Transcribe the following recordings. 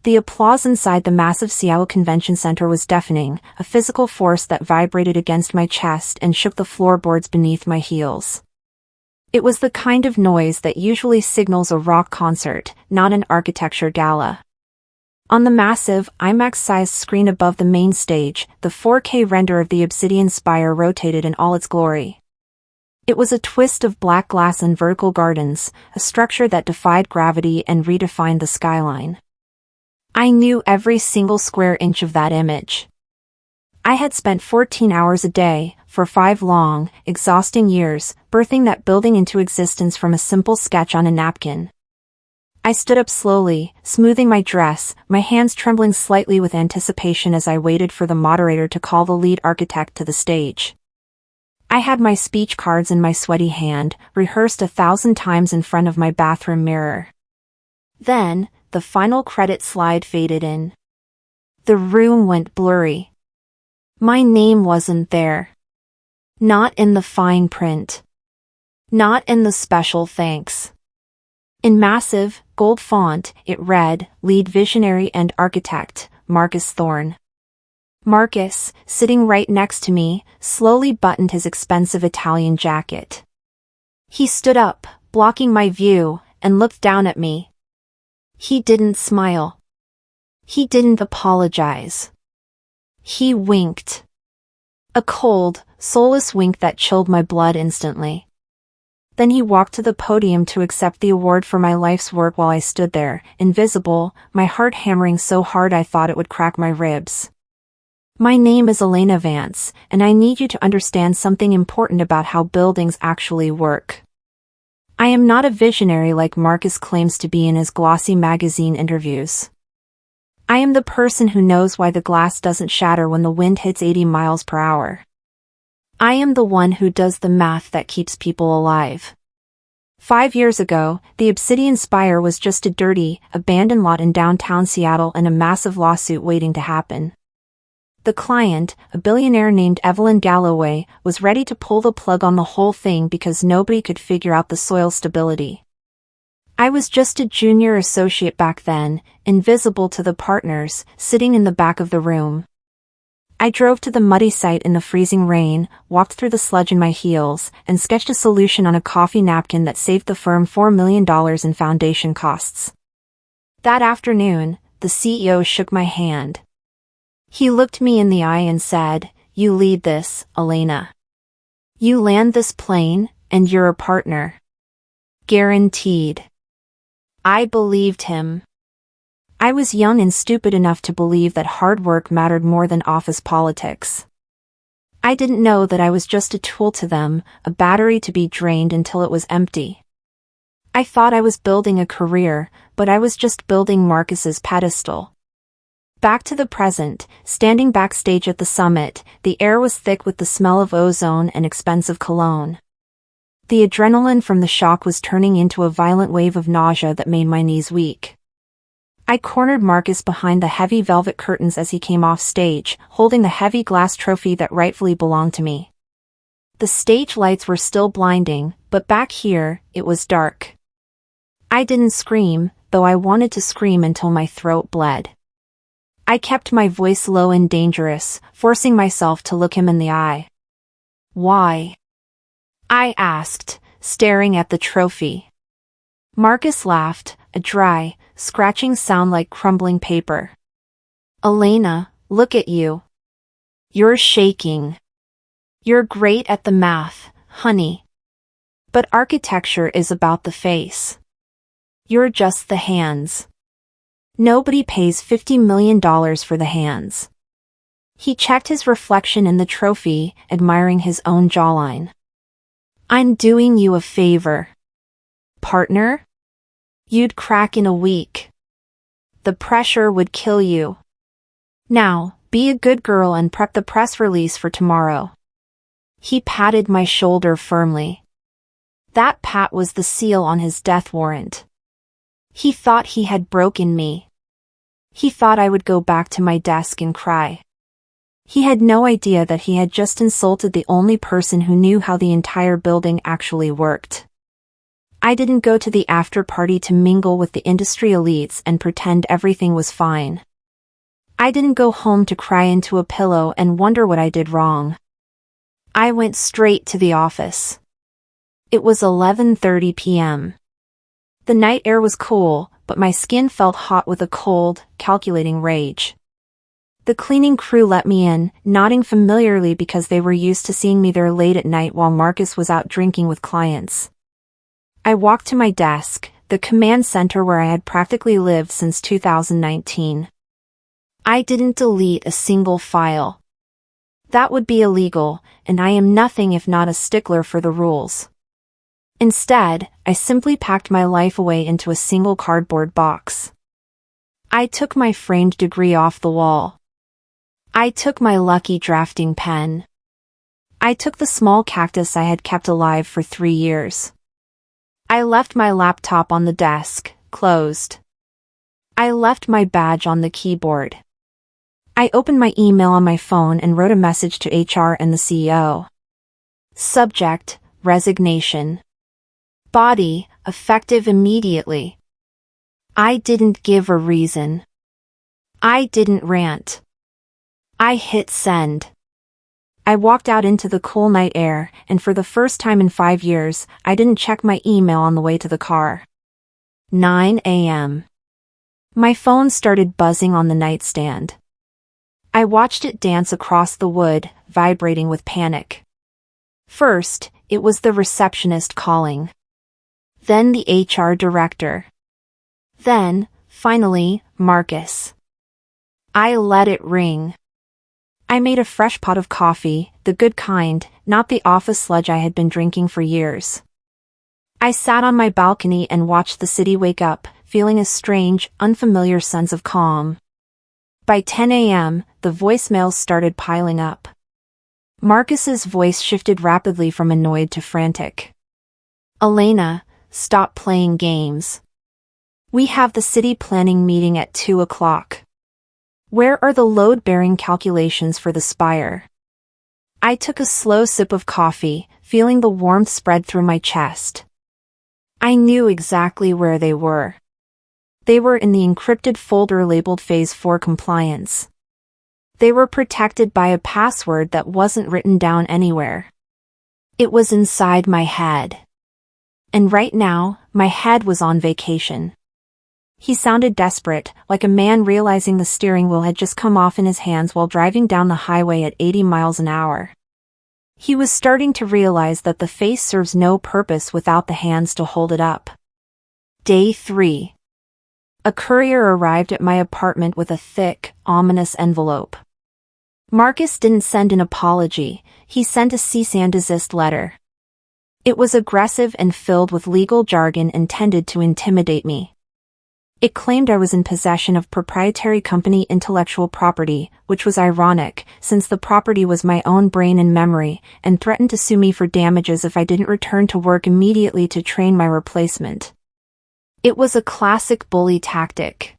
The applause inside the massive Seattle Convention Center was deafening, a physical force that vibrated against my chest and shook the floorboards beneath my heels. It was the kind of noise that usually signals a rock concert, not an architecture gala. On the massive, IMAX-sized screen above the main stage, the 4K render of the Obsidian Spire rotated in all its glory. It was a twist of black glass and vertical gardens, a structure that defied gravity and redefined the skyline. I knew every single square inch of that image. I had spent 14 hours a day, for 5 long, exhausting years, birthing that building into existence from a simple sketch on a napkin. I stood up slowly, smoothing my dress, my hands trembling slightly with anticipation as I waited for the moderator to call the lead architect to the stage. I had my speech cards in my sweaty hand, rehearsed 1,000 times in front of my bathroom mirror. Then, the final credit slide faded in. The room went blurry. My name wasn't there. Not in the fine print. Not in the special thanks. In massive, gold font, it read, Lead Visionary and Architect, Marcus Thorne. Marcus, sitting right next to me, slowly buttoned his expensive Italian jacket. He stood up, blocking my view, and looked down at me. He didn't smile. He didn't apologize. He winked. A cold, soulless wink that chilled my blood instantly. Then he walked to the podium to accept the award for my life's work while I stood there, invisible, my heart hammering so hard I thought it would crack my ribs. My name is Elena Vance, and I need you to understand something important about how buildings actually work. I am not a visionary like Marcus claims to be in his glossy magazine interviews. I am the person who knows why the glass doesn't shatter when the wind hits 80 miles per hour. I am the one who does the math that keeps people alive. 5 years ago, the Obsidian Spire was just a dirty, abandoned lot in downtown Seattle and a massive lawsuit waiting to happen. The client, a billionaire named Evelyn Galloway, was ready to pull the plug on the whole thing because nobody could figure out the soil stability. I was just a junior associate back then, invisible to the partners, sitting in the back of the room. I drove to the muddy site in the freezing rain, walked through the sludge in my heels, and sketched a solution on a coffee napkin that saved the firm $4 million in foundation costs. That afternoon, the CEO shook my hand. He looked me in the eye and said, "You lead this, Elena. You land this plane, and you're a partner. Guaranteed." I believed him. I was young and stupid enough to believe that hard work mattered more than office politics. I didn't know that I was just a tool to them, a battery to be drained until it was empty. I thought I was building a career, but I was just building Marcus's pedestal. Back to the present, standing backstage at the summit, the air was thick with the smell of ozone and expensive cologne. The adrenaline from the shock was turning into a violent wave of nausea that made my knees weak. I cornered Marcus behind the heavy velvet curtains as he came off stage, holding the heavy glass trophy that rightfully belonged to me. The stage lights were still blinding, but back here, it was dark. I didn't scream, though I wanted to scream until my throat bled. I kept my voice low and dangerous, forcing myself to look him in the eye. "Why?" I asked, staring at the trophy. Marcus laughed, a dry, scratching sound like crumbling paper. "Elena, look at you. You're shaking. You're great at the math, honey. But architecture is about the face. You're just the hands. Nobody pays $50 million for the hands." He checked his reflection in the trophy, admiring his own jawline. "I'm doing you a favor. Partner? You'd crack in a week. The pressure would kill you. Now, be a good girl and prep the press release for tomorrow." He patted my shoulder firmly. That pat was the seal on his death warrant. He thought he had broken me. He thought I would go back to my desk and cry. He had no idea that he had just insulted the only person who knew how the entire building actually worked. I didn't go to the after party to mingle with the industry elites and pretend everything was fine. I didn't go home to cry into a pillow and wonder what I did wrong. I went straight to the office. It was 11:30 p.m. The night air was cool, but my skin felt hot with a cold, calculating rage. The cleaning crew let me in, nodding familiarly because they were used to seeing me there late at night while Marcus was out drinking with clients. I walked to my desk, the command center where I had practically lived since 2019. I didn't delete a single file. That would be illegal, and I am nothing if not a stickler for the rules. Instead, I simply packed my life away into a single cardboard box. I took my framed degree off the wall. I took my lucky drafting pen. I took the small cactus I had kept alive for 3 years. I left my laptop on the desk, closed. I left my badge on the keyboard. I opened my email on my phone and wrote a message to HR and the CEO. Subject, resignation. Body, effective immediately. I didn't give a reason. I didn't rant. I hit send. I walked out into the cool night air, and for the first time in 5 years, I didn't check my email on the way to the car. 9 a.m. My phone started buzzing on the nightstand. I watched it dance across the wood, vibrating with panic. First, it was the receptionist calling. Then the HR director. Then, finally, Marcus. I let it ring. I made a fresh pot of coffee, the good kind, not the office sludge I had been drinking for years. I sat on my balcony and watched the city wake up, feeling a strange, unfamiliar sense of calm. By 10 a.m., the voicemails started piling up. Marcus's voice shifted rapidly from annoyed to frantic. Elena, stop playing games. We have the city planning meeting at 2 o'clock. Where are the load-bearing calculations for the spire? I took a slow sip of coffee, feeling the warmth spread through my chest. I knew exactly where they were. They were in the encrypted folder labeled Phase 4 Compliance. They were protected by a password that wasn't written down anywhere. It was inside my head. And right now, my head was on vacation. He sounded desperate, like a man realizing the steering wheel had just come off in his hands while driving down the highway at 80 miles an hour. He was starting to realize that the face serves no purpose without the hands to hold it up. Day 3. A courier arrived at my apartment with a thick, ominous envelope. Marcus didn't send an apology, he sent a cease and desist letter. It was aggressive and filled with legal jargon intended to intimidate me. It claimed I was in possession of proprietary company intellectual property, which was ironic, since the property was my own brain and memory, and threatened to sue me for damages if I didn't return to work immediately to train my replacement. It was a classic bully tactic.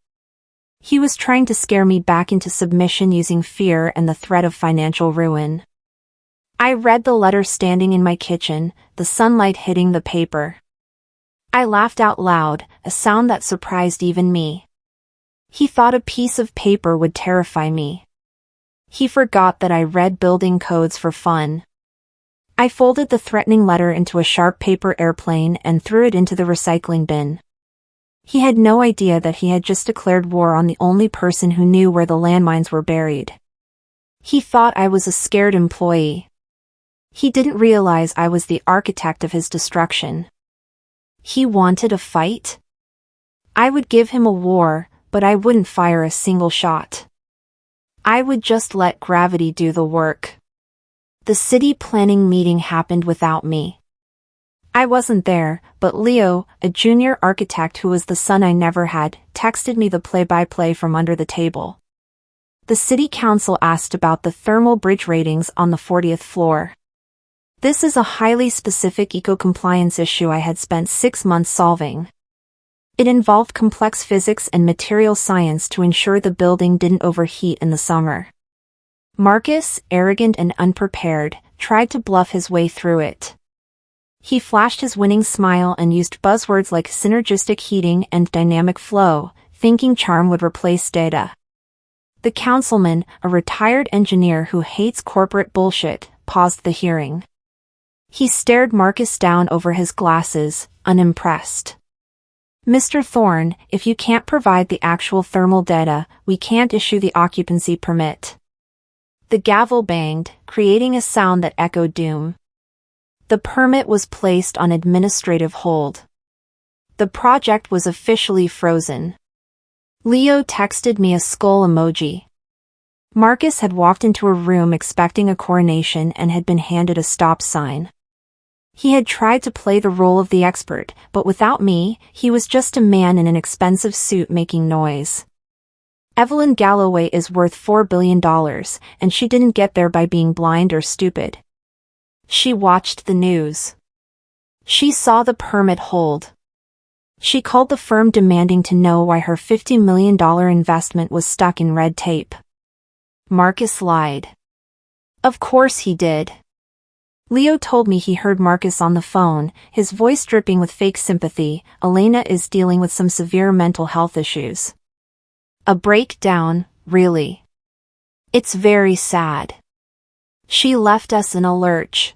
He was trying to scare me back into submission using fear and the threat of financial ruin. I read the letter standing in my kitchen, the sunlight hitting the paper. I laughed out loud, a sound that surprised even me. He thought a piece of paper would terrify me. He forgot that I read building codes for fun. I folded the threatening letter into a sharp paper airplane and threw it into the recycling bin. He had no idea that he had just declared war on the only person who knew where the landmines were buried. He thought I was a scared employee. He didn't realize I was the architect of his destruction. He wanted a fight? I would give him a war, but I wouldn't fire a single shot. I would just let gravity do the work. The city planning meeting happened without me. I wasn't there, but Leo, a junior architect who was the son I never had, texted me the play-by-play from under the table. The city council asked about the thermal bridge ratings on the 40th floor. This is a highly specific eco-compliance issue I had spent 6 months solving. It involved complex physics and material science to ensure the building didn't overheat in the summer. Marcus, arrogant and unprepared, tried to bluff his way through it. He flashed his winning smile and used buzzwords like synergistic heating and dynamic flow, thinking charm would replace data. The councilman, a retired engineer who hates corporate bullshit, paused the hearing. He stared Marcus down over his glasses, unimpressed. "Mr. Thorne, if you can't provide the actual thermal data, we can't issue the occupancy permit." The gavel banged, creating a sound that echoed doom. The permit was placed on administrative hold. The project was officially frozen. Leo texted me a skull emoji. Marcus had walked into a room expecting a coronation and had been handed a stop sign. He had tried to play the role of the expert, but without me, he was just a man in an expensive suit making noise. Evelyn Galloway is worth $4 billion, and she didn't get there by being blind or stupid. She watched the news. She saw the permit hold. She called the firm demanding to know why her $50 million investment was stuck in red tape. Marcus lied. Of course he did. Leo told me he heard Marcus on the phone, his voice dripping with fake sympathy. "Elena is dealing with some severe mental health issues." A breakdown, really. It's very sad. She left us in a lurch.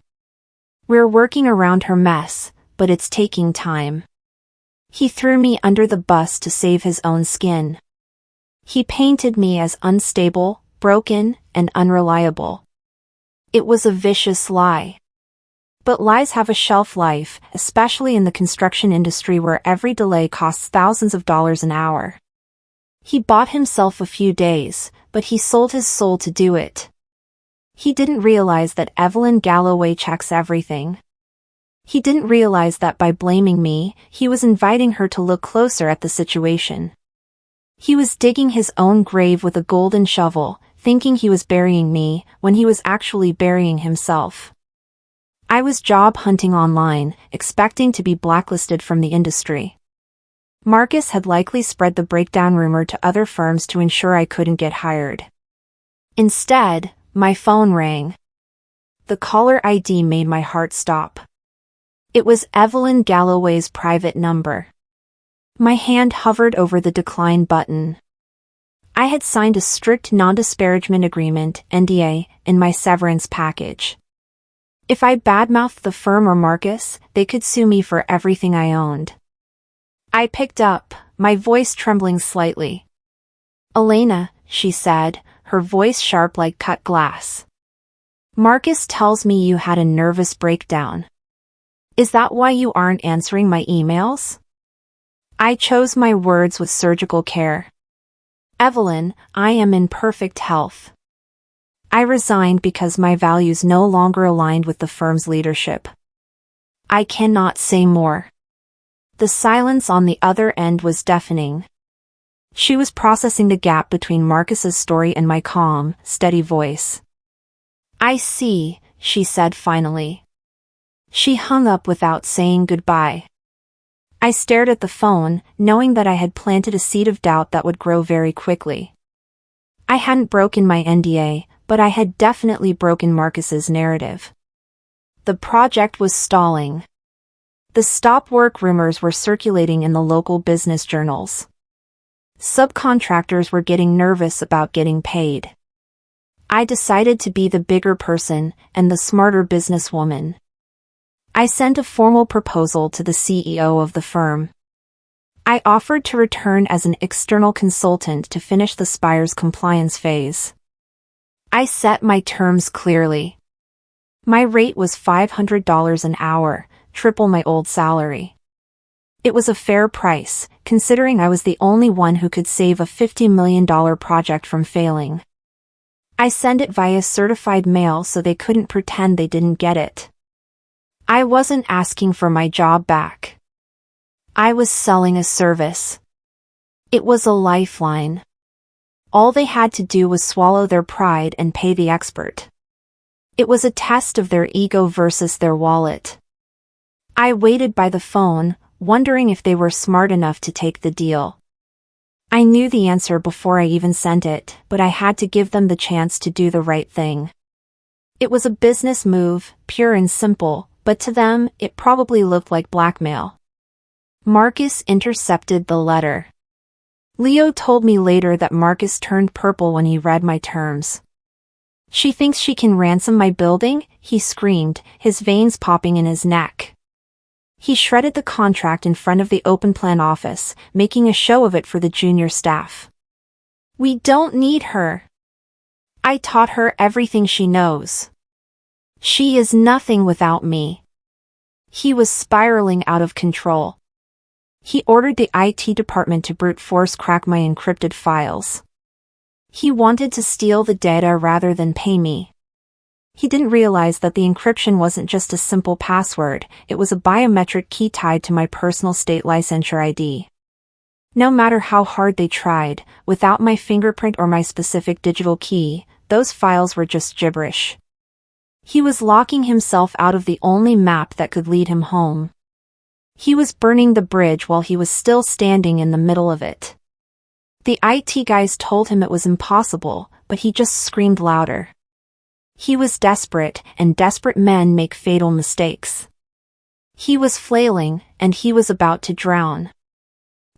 We're working around her mess, but it's taking time. He threw me under the bus to save his own skin. He painted me as unstable, broken, and unreliable. It was a vicious lie. But lies have a shelf life, especially in the construction industry where every delay costs thousands of dollars an hour. He bought himself a few days, but he sold his soul to do it. He didn't realize that Evelyn Galloway checks everything. He didn't realize that by blaming me, he was inviting her to look closer at the situation. He was digging his own grave with a golden shovel, thinking he was burying me, when he was actually burying himself. I was job hunting online, expecting to be blacklisted from the industry. Marcus had likely spread the breakdown rumor to other firms to ensure I couldn't get hired. Instead, my phone rang. The caller ID made my heart stop. It was Evelyn Galloway's private number. My hand hovered over the decline button. I had signed a strict non-disparagement agreement, NDA, in my severance package. If I badmouthed the firm or Marcus, they could sue me for everything I owned. I picked up, my voice trembling slightly. "Elena," she said, her voice sharp like cut glass. "Marcus tells me you had a nervous breakdown. Is that why you aren't answering my emails?" I chose my words with surgical care. "Evelyn, I am in perfect health. I resigned because my values no longer aligned with the firm's leadership." I cannot say more. The silence on the other end was deafening. She was processing the gap between Marcus's story and my calm, steady voice. "I see," she said finally. She hung up without saying goodbye. I stared at the phone, knowing that I had planted a seed of doubt that would grow very quickly. I hadn't broken my NDA, but I had definitely broken Marcus's narrative. The project was stalling. The stop work rumors were circulating in the local business journals. Subcontractors were getting nervous about getting paid. I decided to be the bigger person and the smarter businesswoman. I sent a formal proposal to the CEO of the firm. I offered to return as an external consultant to finish the Spire's compliance phase. I set my terms clearly. My rate was $500 an hour, triple my old salary. It was a fair price, considering I was the only one who could save a $50 million project from failing. I sent it via certified mail so they couldn't pretend they didn't get it. I wasn't asking for my job back. I was selling a service. It was a lifeline. All they had to do was swallow their pride and pay the expert. It was a test of their ego versus their wallet. I waited by the phone, wondering if they were smart enough to take the deal. I knew the answer before I even sent it, but I had to give them the chance to do the right thing. It was a business move, pure and simple, but to them, it probably looked like blackmail. Marcus intercepted the letter. Leo told me later that Marcus turned purple when he read my terms. "She thinks she can ransom my building?" he screamed, his veins popping in his neck. He shredded the contract in front of the open plan office, making a show of it for the junior staff. "We don't need her. I taught her everything she knows. She is nothing without me." He was spiraling out of control. He ordered the IT department to brute force crack my encrypted files. He wanted to steal the data rather than pay me. He didn't realize that the encryption wasn't just a simple password, it was a biometric key tied to my personal state licensure ID. No matter how hard they tried, without my fingerprint or my specific digital key, those files were just gibberish. He was locking himself out of the only map that could lead him home. He was burning the bridge while he was still standing in the middle of it. The IT guys told him it was impossible, but he just screamed louder. He was desperate, and desperate men make fatal mistakes. He was flailing, and he was about to drown.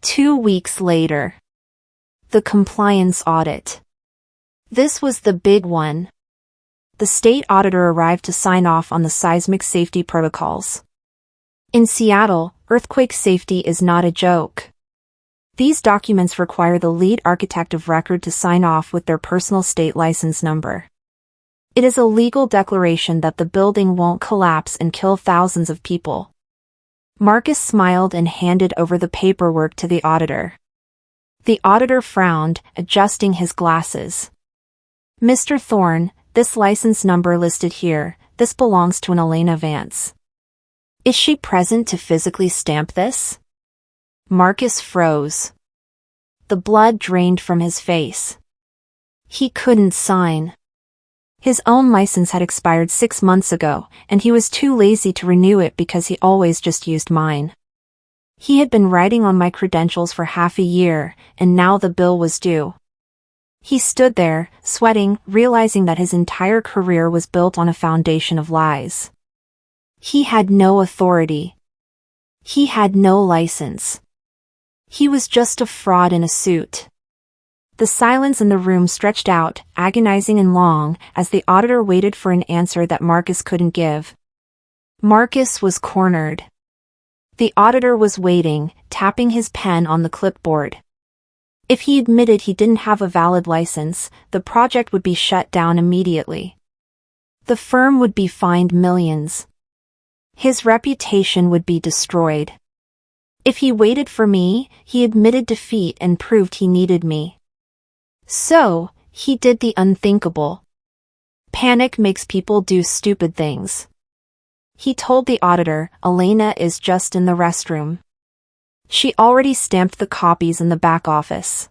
2 weeks later. The compliance audit. This was the big one. The state auditor arrived to sign off on the seismic safety protocols. In Seattle, earthquake safety is not a joke. These documents require the lead architect of record to sign off with their personal state license number. It is a legal declaration that the building won't collapse and kill thousands of people. Marcus smiled and handed over the paperwork to the auditor. The auditor frowned, adjusting his glasses. "Mr. Thorne, this license number listed here, this belongs to an Elena Vance. Is she present to physically stamp this?" Marcus froze. The blood drained from his face. He couldn't sign. His own license had expired 6 months ago, and he was too lazy to renew it because he always just used mine. He had been writing on my credentials for half a year, and now the bill was due. He stood there, sweating, realizing that his entire career was built on a foundation of lies. He had no authority. He had no license. He was just a fraud in a suit. The silence in the room stretched out, agonizing and long, as the auditor waited for an answer that Marcus couldn't give. Marcus was cornered. The auditor was waiting, tapping his pen on the clipboard. If he admitted he didn't have a valid license, the project would be shut down immediately. The firm would be fined millions. His reputation would be destroyed. If he waited for me, he admitted defeat and proved he needed me. So, he did the unthinkable. Panic makes people do stupid things. He told the auditor, "Elena is just in the restroom. She already stamped the copies in the back office.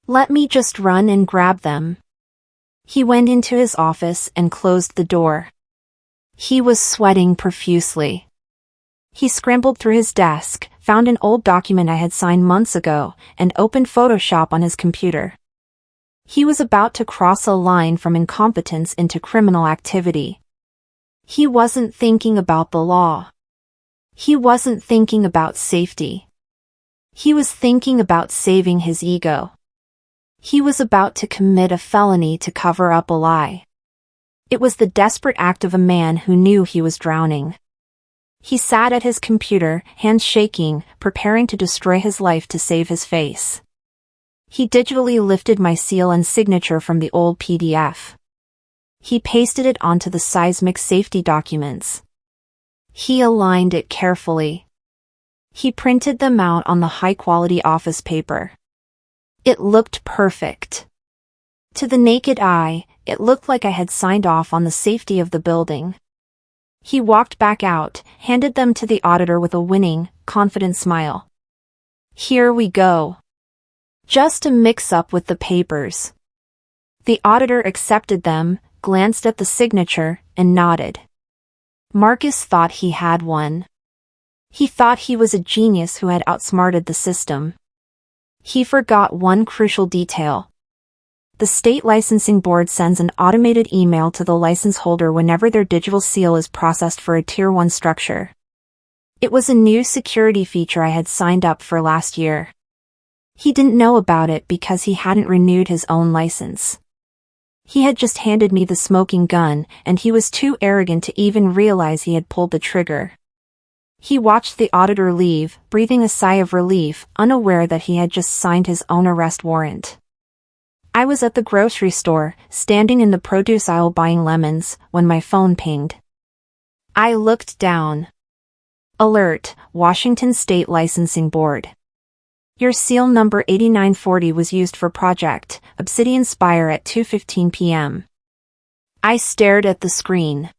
Let me just run and grab them." He went into his office and closed the door. He was sweating profusely. He scrambled through his desk, found an old document I had signed months ago, and opened Photoshop on his computer. He was about to cross a line from incompetence into criminal activity. He wasn't thinking about the law. He wasn't thinking about safety. He was thinking about saving his ego. He was about to commit a felony to cover up a lie. It was the desperate act of a man who knew he was drowning. He sat at his computer, hands shaking, preparing to destroy his life to save his face. He digitally lifted my seal and signature from the old PDF. He pasted it onto the seismic safety documents. He aligned it carefully. He printed them out on the high-quality office paper. It looked perfect. To the naked eye, it looked like I had signed off on the safety of the building. He walked back out, handed them to the auditor with a winning, confident smile. "Here we go. Just a mix-up with the papers." The auditor accepted them, glanced at the signature, and nodded. Marcus thought he had one. He thought he was a genius who had outsmarted the system. He forgot one crucial detail. The state licensing board sends an automated email to the license holder whenever their digital seal is processed for a Tier 1 structure. It was a new security feature I had signed up for last year. He didn't know about it because he hadn't renewed his own license. He had just handed me the smoking gun, and he was too arrogant to even realize he had pulled the trigger. He watched the auditor leave, breathing a sigh of relief, unaware that he had just signed his own arrest warrant. I was at the grocery store, standing in the produce aisle buying lemons, when my phone pinged. I looked down. Alert, Washington State Licensing Board. Your seal number 8940 was used for Project Obsidian Spire at 2:15 p.m. I stared at the screen.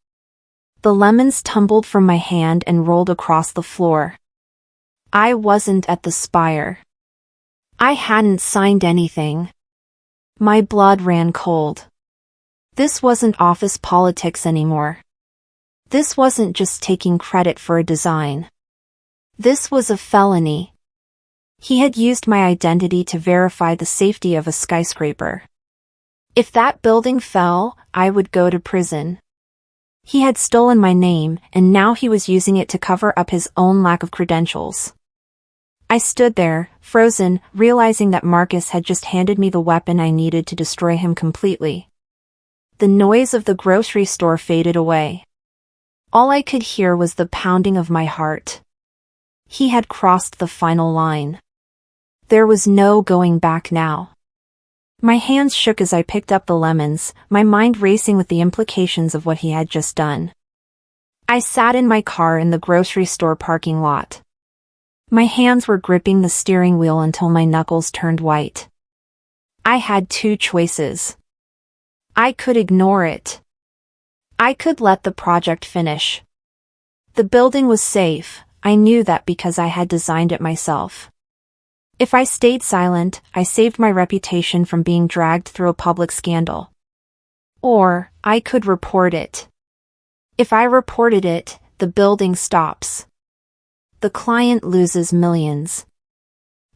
The lemons tumbled from my hand and rolled across the floor. I wasn't at the Spire. I hadn't signed anything. My blood ran cold. This wasn't office politics anymore. This wasn't just taking credit for a design. This was a felony. He had used my identity to verify the safety of a skyscraper. If that building fell, I would go to prison. He had stolen my name, and now he was using it to cover up his own lack of credentials. I stood there, frozen, realizing that Marcus had just handed me the weapon I needed to destroy him completely. The noise of the grocery store faded away. All I could hear was the pounding of my heart. He had crossed the final line. There was no going back now. My hands shook as I picked up the lemons, my mind racing with the implications of what he had just done. I sat in my car in the grocery store parking lot. My hands were gripping the steering wheel until my knuckles turned white. I had two choices. I could ignore it. I could let the project finish. The building was safe, I knew that because I had designed it myself. If I stayed silent, I saved my reputation from being dragged through a public scandal. Or, I could report it. If I reported it, the building stops. The client loses millions.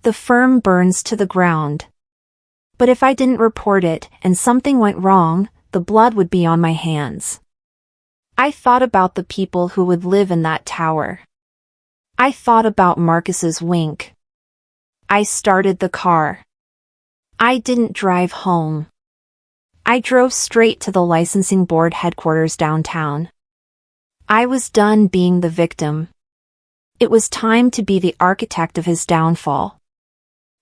The firm burns to the ground. But if I didn't report it, and something went wrong, the blood would be on my hands. I thought about the people who would live in that tower. I thought about Marcus's wink. I started the car. I didn't drive home. I drove straight to the licensing board headquarters downtown. I was done being the victim. It was time to be the architect of his downfall.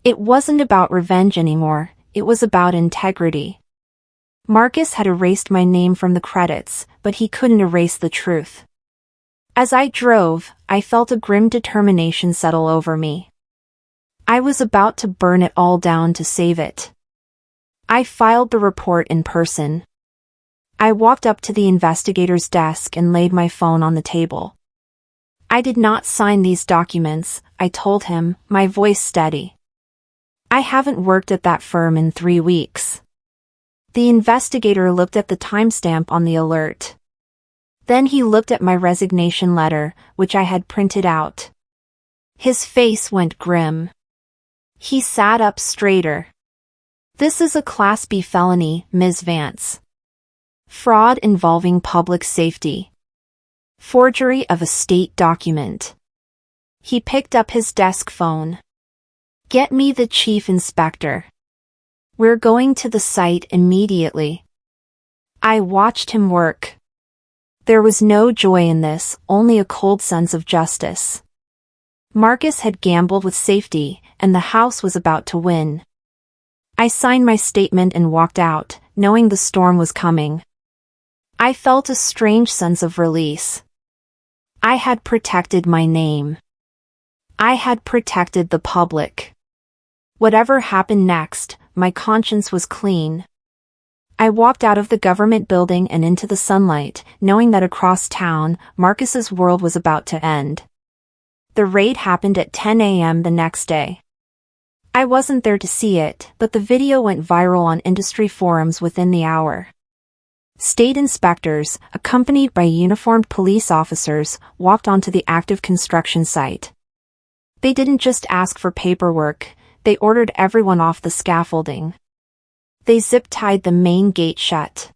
It wasn't about revenge anymore, it was about integrity. Marcus had erased my name from the credits, but he couldn't erase the truth. As I drove, I felt a grim determination settle over me. I was about to burn it all down to save it. I filed the report in person. I walked up to the investigator's desk and laid my phone on the table. I did not sign these documents, I told him, my voice steady. I haven't worked at that firm in 3 weeks. The investigator looked at the timestamp on the alert. Then he looked at my resignation letter, which I had printed out. His face went grim. He sat up straighter. This is a Class B felony, Ms. Vance. Fraud involving public safety. Forgery of a state document. He picked up his desk phone. Get me the chief inspector. We're going to the site immediately. I watched him work. There was no joy in this, only a cold sense of justice. Marcus had gambled with safety, and the house was about to win. I signed my statement and walked out, knowing the storm was coming. I felt a strange sense of release. I had protected my name. I had protected the public. Whatever happened next, my conscience was clean. I walked out of the government building and into the sunlight, knowing that across town, Marcus's world was about to end. The raid happened at 10 a.m. the next day. I wasn't there to see it, but the video went viral on industry forums within the hour. State inspectors, accompanied by uniformed police officers, walked onto the active construction site. They didn't just ask for paperwork, they ordered everyone off the scaffolding. They zip-tied the main gate shut.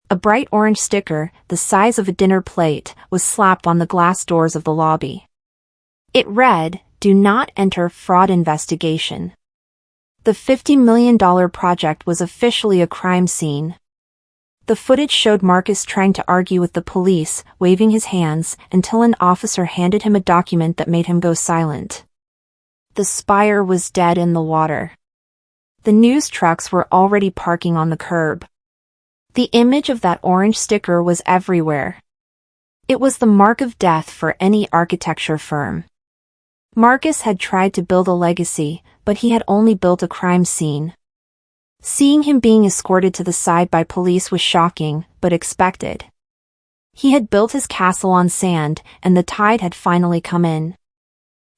A bright orange sticker, the size of a dinner plate, was slapped on the glass doors of the lobby. It read, "Do not enter fraud investigation." The $50 million project was officially a crime scene. The footage showed Marcus trying to argue with the police, waving his hands, until an officer handed him a document that made him go silent. The spire was dead in the water. The news trucks were already parking on the curb. The image of that orange sticker was everywhere. It was the mark of death for any architecture firm. Marcus had tried to build a legacy, but he had only built a crime scene. Seeing him being escorted to the side by police was shocking, but expected. He had built his castle on sand, and the tide had finally come in.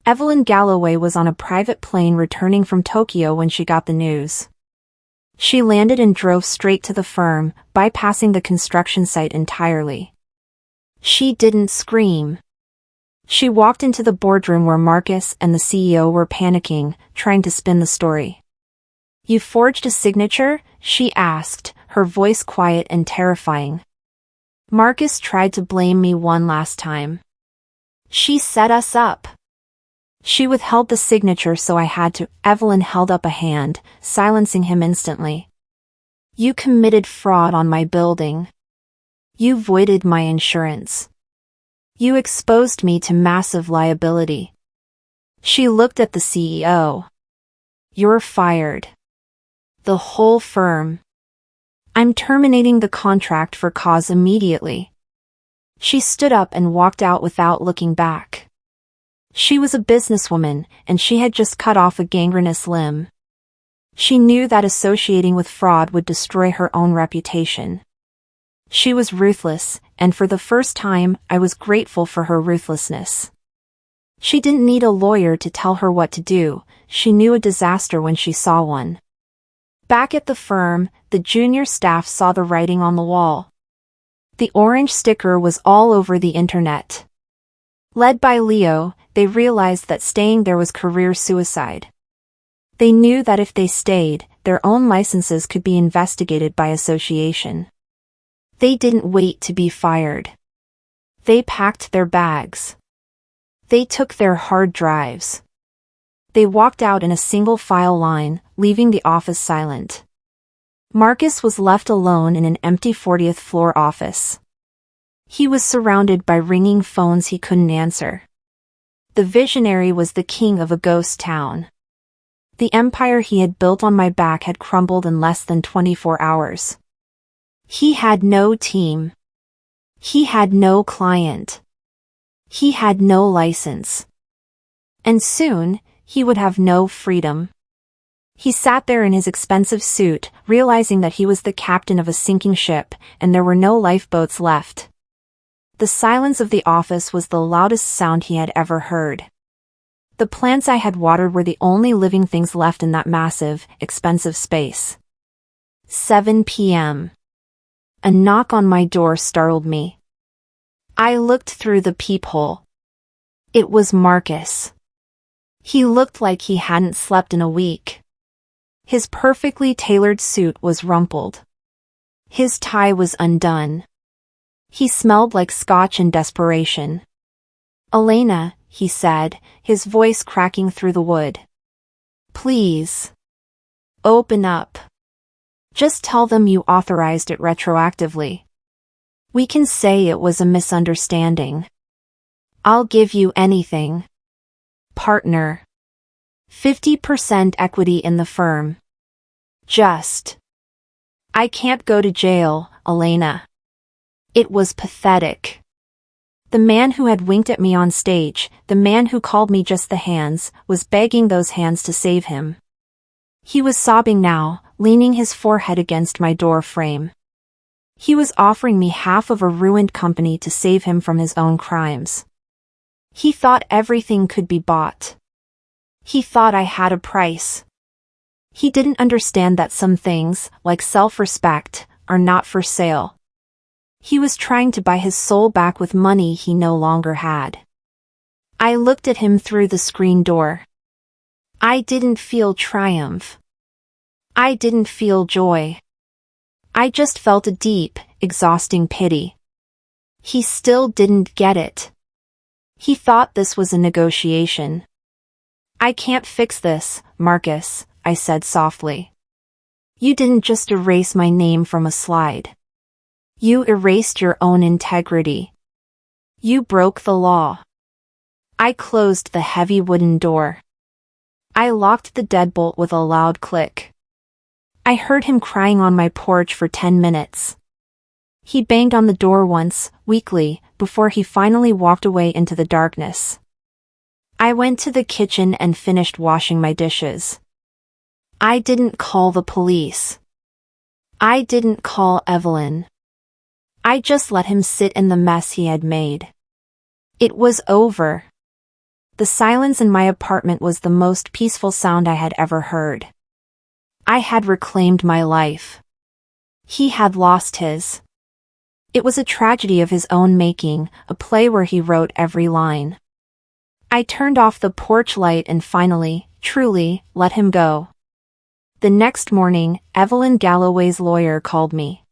Evelyn Galloway was on a private plane returning from Tokyo when she got the news. She landed and drove straight to the firm, bypassing the construction site entirely. She didn't scream. She walked into the boardroom where Marcus and the CEO were panicking, trying to spin the story. "You forged a signature?" she asked, her voice quiet and terrifying. "Marcus tried to blame me one last time. She set us up. She withheld the signature, so I had to." Evelyn held up a hand, silencing him instantly. "You committed fraud on my building. You voided my insurance. You exposed me to massive liability." She looked at the CEO. "You're fired. The whole firm. I'm terminating the contract for cause immediately." She stood up and walked out without looking back. She was a businesswoman, and she had just cut off a gangrenous limb. She knew that associating with fraud would destroy her own reputation. She was ruthless, and for the first time, I was grateful for her ruthlessness. She didn't need a lawyer to tell her what to do. She knew a disaster when she saw one. Back at the firm, the junior staff saw the writing on the wall. The orange sticker was all over the internet. Led by Leo, they realized that staying there was career suicide. They knew that if they stayed, their own licenses could be investigated by association. They didn't wait to be fired. They packed their bags. They took their hard drives. They walked out in a single file line, leaving the office silent. Marcus was left alone in an empty 40th floor office. He was surrounded by ringing phones he couldn't answer. The visionary was the king of a ghost town. The empire he had built on my back had crumbled in less than 24 hours. He had no team. He had no client. He had no license. And soon, he would have no freedom. He sat there in his expensive suit, realizing that he was the captain of a sinking ship, and there were no lifeboats left. The silence of the office was the loudest sound he had ever heard. The plants I had watered were the only living things left in that massive, expensive space. 7 p.m. A knock on my door startled me. I looked through the peephole. It was Marcus. He looked like he hadn't slept in a week. His perfectly tailored suit was rumpled. His tie was undone. He smelled like scotch and desperation. "Elena," he said, his voice cracking through the wood. "Please. Open up. Just tell them you authorized it retroactively. We can say it was a misunderstanding. I'll give you anything. Partner. 50% equity in the firm. Just. I can't go to jail, Elena." It was pathetic. The man who had winked at me on stage, the man who called me just the hands, was begging those hands to save him. He was sobbing now, leaning his forehead against my door frame. He was offering me half of a ruined company to save him from his own crimes. He thought everything could be bought. He thought I had a price. He didn't understand that some things, like self-respect, are not for sale. He was trying to buy his soul back with money he no longer had. I looked at him through the screen door. I didn't feel triumph. I didn't feel joy. I just felt a deep, exhausting pity. He still didn't get it. He thought this was a negotiation. I can't fix this, Marcus, I said softly. You didn't just erase my name from a slide. You erased your own integrity. You broke the law. I closed the heavy wooden door. I locked the deadbolt with a loud click. I heard him crying on my porch for 10 minutes. He banged on the door once, weakly, before he finally walked away into the darkness. I went to the kitchen and finished washing my dishes. I didn't call the police. I didn't call Evelyn. I just let him sit in the mess he had made. It was over. The silence in my apartment was the most peaceful sound I had ever heard. I had reclaimed my life. He had lost his. It was a tragedy of his own making, a play where he wrote every line. I turned off the porch light and finally, truly, let him go. The next morning, Evelyn Galloway's lawyer called me.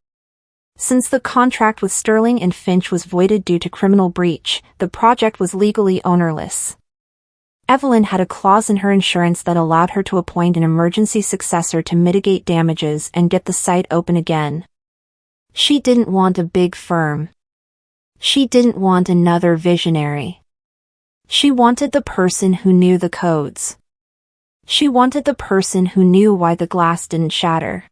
Since the contract with Sterling and Finch was voided due to criminal breach, the project was legally ownerless. Evelyn had a clause in her insurance that allowed her to appoint an emergency successor to mitigate damages and get the site open again. She didn't want a big firm. She didn't want another visionary. She wanted the person who knew the codes. She wanted the person who knew why the glass didn't shatter.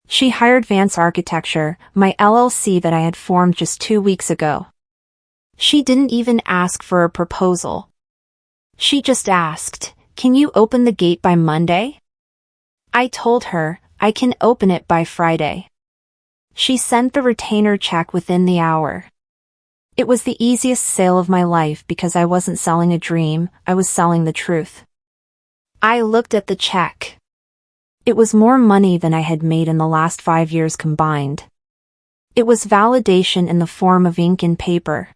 She hired Vance Architecture, my LLC that I had formed just 2 weeks ago. She didn't even ask for a proposal. She just asked, "Can you open the gate by Monday?" I told her, "I can open it by Friday." She sent the retainer check within the hour. It was the easiest sale of my life because I wasn't selling a dream, I was selling the truth. I looked at the check. It was more money than I had made in the last 5 years combined. It was validation in the form of ink and paper.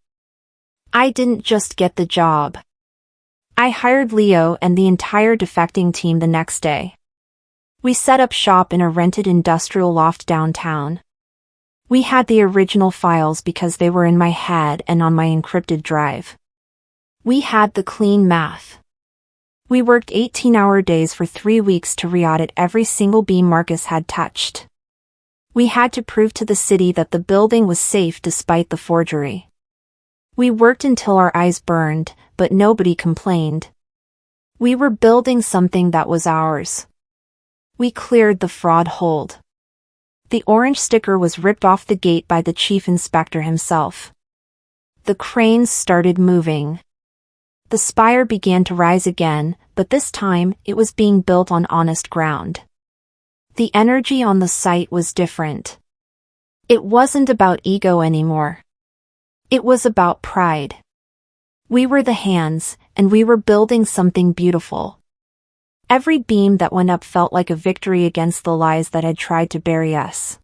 I didn't just get the job. I hired Leo and the entire defecting team the next day. We set up shop in a rented industrial loft downtown. We had the original files because they were in my head and on my encrypted drive. We had the clean math. We worked 18-hour days for 3 weeks to re-audit every single beam Marcus had touched. We had to prove to the city that the building was safe despite the forgery. We worked until our eyes burned, but nobody complained. We were building something that was ours. We cleared the fraud hold. The orange sticker was ripped off the gate by the chief inspector himself. The cranes started moving. The spire began to rise again, but this time, it was being built on honest ground. The energy on the site was different. It wasn't about ego anymore. It was about pride. We were the hands, and we were building something beautiful. Every beam that went up felt like a victory against the lies that had tried to bury us.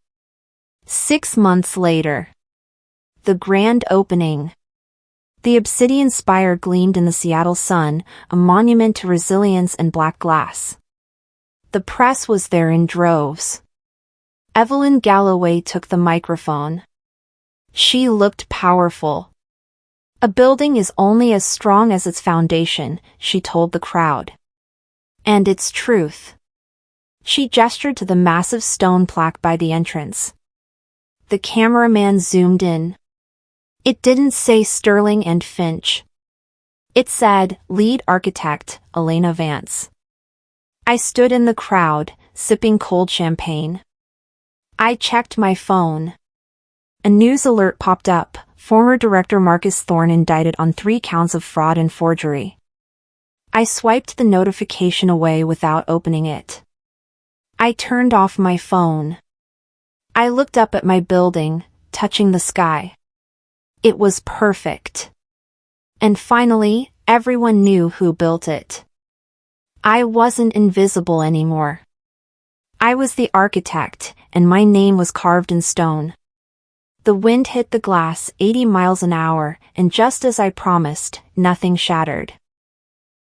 6 months later. The grand opening. The Obsidian Spire gleamed in the Seattle sun, a monument to resilience and black glass. The press was there in droves. Evelyn Galloway took the microphone. She looked powerful. "A building is only as strong as its foundation," she told the crowd. And it's truth. She gestured to the massive stone plaque by the entrance. The cameraman zoomed in. It didn't say Sterling and Finch. It said, "Lead Architect, Elena Vance." I stood in the crowd, sipping cold champagne. I checked my phone. A news alert popped up, former director Marcus Thorne indicted on 3 counts of fraud and forgery. I swiped the notification away without opening it. I turned off my phone. I looked up at my building, touching the sky. It was perfect. And finally, everyone knew who built it. I wasn't invisible anymore. I was the architect, and my name was carved in stone. The wind hit the glass 80 miles an hour, and just as I promised, nothing shattered.